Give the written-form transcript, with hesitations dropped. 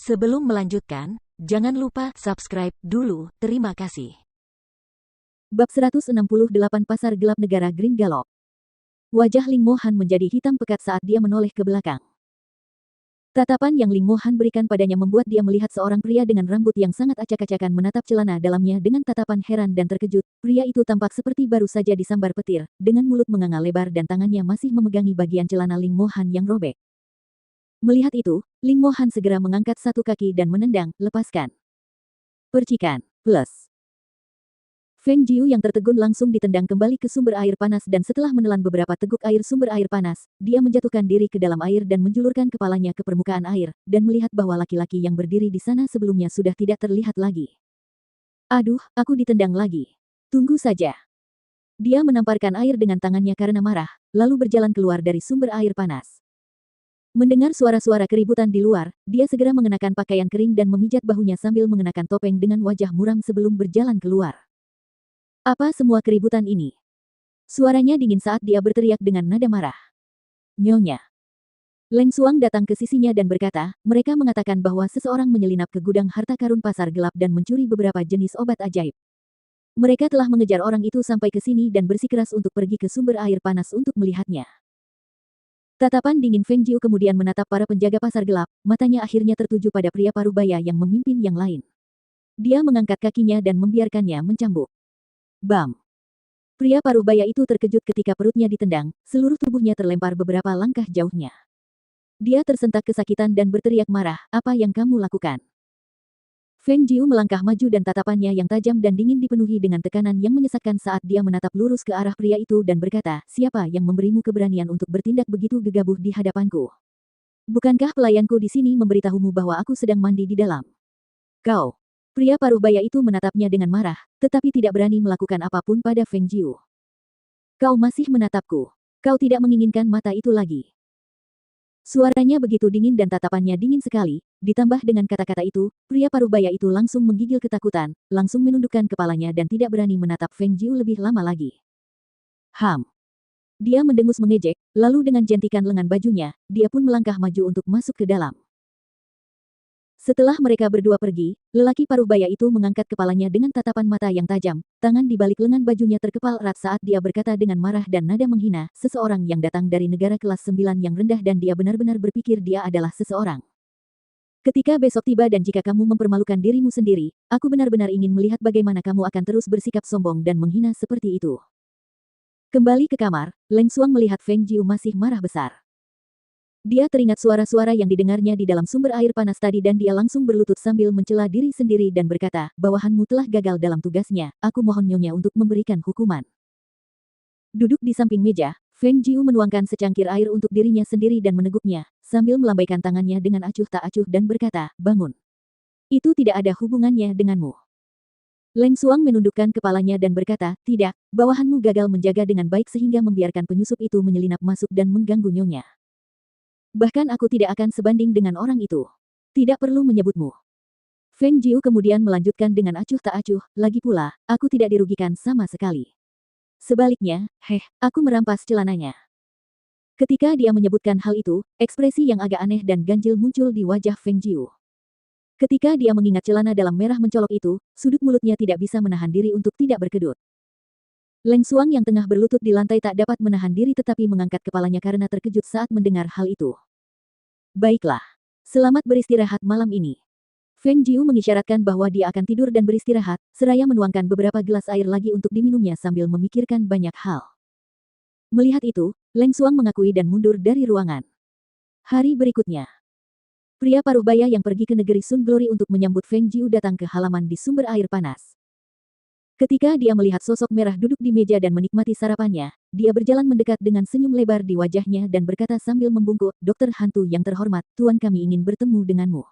Sebelum melanjutkan, jangan lupa subscribe dulu, terima kasih. Bab 168 Pasar Gelap Negara Green Galop. Wajah Ling Mohan menjadi hitam pekat saat dia menoleh ke belakang. Tatapan yang Ling Mohan berikan padanya membuat dia melihat seorang pria dengan rambut yang sangat acak-acakan menatap celana dalamnya dengan tatapan heran dan terkejut. Pria itu tampak seperti baru saja disambar petir, dengan mulut menganga lebar dan tangannya masih memegangi bagian celana Ling Mohan yang robek. Melihat itu, Ling Mohan segera mengangkat satu kaki dan menendang, lepaskan. Percikan, plus. Feng Jiu yang tertegun langsung ditendang kembali ke sumber air panas dan setelah menelan beberapa teguk air sumber air panas, dia menjatuhkan diri ke dalam air dan menjulurkan kepalanya ke permukaan air, dan melihat bahwa laki-laki yang berdiri di sana sebelumnya sudah tidak terlihat lagi. Aduh, aku ditendang lagi. Tunggu saja. Dia menamparkan air dengan tangannya karena marah, lalu berjalan keluar dari sumber air panas. Mendengar suara-suara keributan di luar, dia segera mengenakan pakaian kering dan memijat bahunya sambil mengenakan topeng dengan wajah muram sebelum berjalan keluar. Apa semua keributan ini? Suaranya dingin saat dia berteriak dengan nada marah. Nyonya. Leng Xuang datang ke sisinya dan berkata, mereka mengatakan bahwa seseorang menyelinap ke gudang harta karun pasar gelap dan mencuri beberapa jenis obat ajaib. Mereka telah mengejar orang itu sampai ke sini dan bersikeras untuk pergi ke sumber air panas untuk melihatnya. Tatapan dingin Feng Jiu kemudian menatap para penjaga pasar gelap, matanya akhirnya tertuju pada pria parubaya yang memimpin yang lain. Dia mengangkat kakinya dan membiarkannya mencambuk. Bam! Pria parubaya itu terkejut ketika perutnya ditendang, seluruh tubuhnya terlempar beberapa langkah jauhnya. Dia tersentak kesakitan dan berteriak marah, apa yang kamu lakukan? Feng Jiu melangkah maju dan tatapannya yang tajam dan dingin dipenuhi dengan tekanan yang menyesakkan saat dia menatap lurus ke arah pria itu dan berkata, siapa yang memberimu keberanian untuk bertindak begitu gegabah di hadapanku? Bukankah pelayanku di sini memberitahumu bahwa aku sedang mandi di dalam? Kau! Pria parubaya itu menatapnya dengan marah, tetapi tidak berani melakukan apapun pada Feng Jiu. Kau masih menatapku. Kau tidak menginginkan mata itu lagi. Suaranya begitu dingin dan tatapannya dingin sekali, ditambah dengan kata-kata itu, pria parubaya itu langsung menggigil ketakutan, langsung menundukkan kepalanya dan tidak berani menatap Feng Jiu lebih lama lagi. Dia mendengus mengejek, lalu dengan jentikan lengan bajunya, dia pun melangkah maju untuk masuk ke dalam. Setelah mereka berdua pergi, lelaki parubaya itu mengangkat kepalanya dengan tatapan mata yang tajam, tangan di balik lengan bajunya terkepal erat saat dia berkata dengan marah dan nada menghina, seseorang yang datang dari negara kelas 9 yang rendah dan dia benar-benar berpikir dia adalah seseorang. Ketika besok tiba dan jika kamu mempermalukan dirimu sendiri, aku benar-benar ingin melihat bagaimana kamu akan terus bersikap sombong dan menghina seperti itu. Kembali ke kamar, Leng Xuang melihat Feng Jiu masih marah besar. Dia teringat suara-suara yang didengarnya di dalam sumber air panas tadi dan dia langsung berlutut sambil mencela diri sendiri dan berkata, bawahanmu telah gagal dalam tugasnya, aku mohon nyonya untuk memberikan hukuman. Duduk di samping meja, Feng Jiu menuangkan secangkir air untuk dirinya sendiri dan meneguknya, sambil melambaikan tangannya dengan acuh tak acuh dan berkata, bangun. Itu tidak ada hubungannya denganmu. Leng Xuang menundukkan kepalanya dan berkata, tidak, bawahanmu gagal menjaga dengan baik sehingga membiarkan penyusup itu menyelinap masuk dan mengganggu nyonya. Bahkan aku tidak akan sebanding dengan orang itu. Tidak perlu menyebutmu. Feng Jiu kemudian melanjutkan dengan acuh tak acuh, lagi pula, aku tidak dirugikan sama sekali. Sebaliknya, aku merampas celananya. Ketika dia menyebutkan hal itu, ekspresi yang agak aneh dan ganjil muncul di wajah Feng Jiu. Ketika dia mengingat celana dalam merah mencolok itu, sudut mulutnya tidak bisa menahan diri untuk tidak berkedut. Leng Xuang yang tengah berlutut di lantai tak dapat menahan diri tetapi mengangkat kepalanya karena terkejut saat mendengar hal itu. Baiklah. Selamat beristirahat malam ini. Feng Jiu mengisyaratkan bahwa dia akan tidur dan beristirahat, seraya menuangkan beberapa gelas air lagi untuk diminumnya sambil memikirkan banyak hal. Melihat itu, Leng Xuang mengakui dan mundur dari ruangan. Hari berikutnya. Pria parubaya yang pergi ke negeri Sun Glory untuk menyambut Feng Jiu datang ke halaman di sumber air panas. Ketika dia melihat sosok merah duduk di meja dan menikmati sarapannya, dia berjalan mendekat dengan senyum lebar di wajahnya dan berkata sambil membungkuk, Dokter Hantu yang terhormat, tuan kami ingin bertemu denganmu.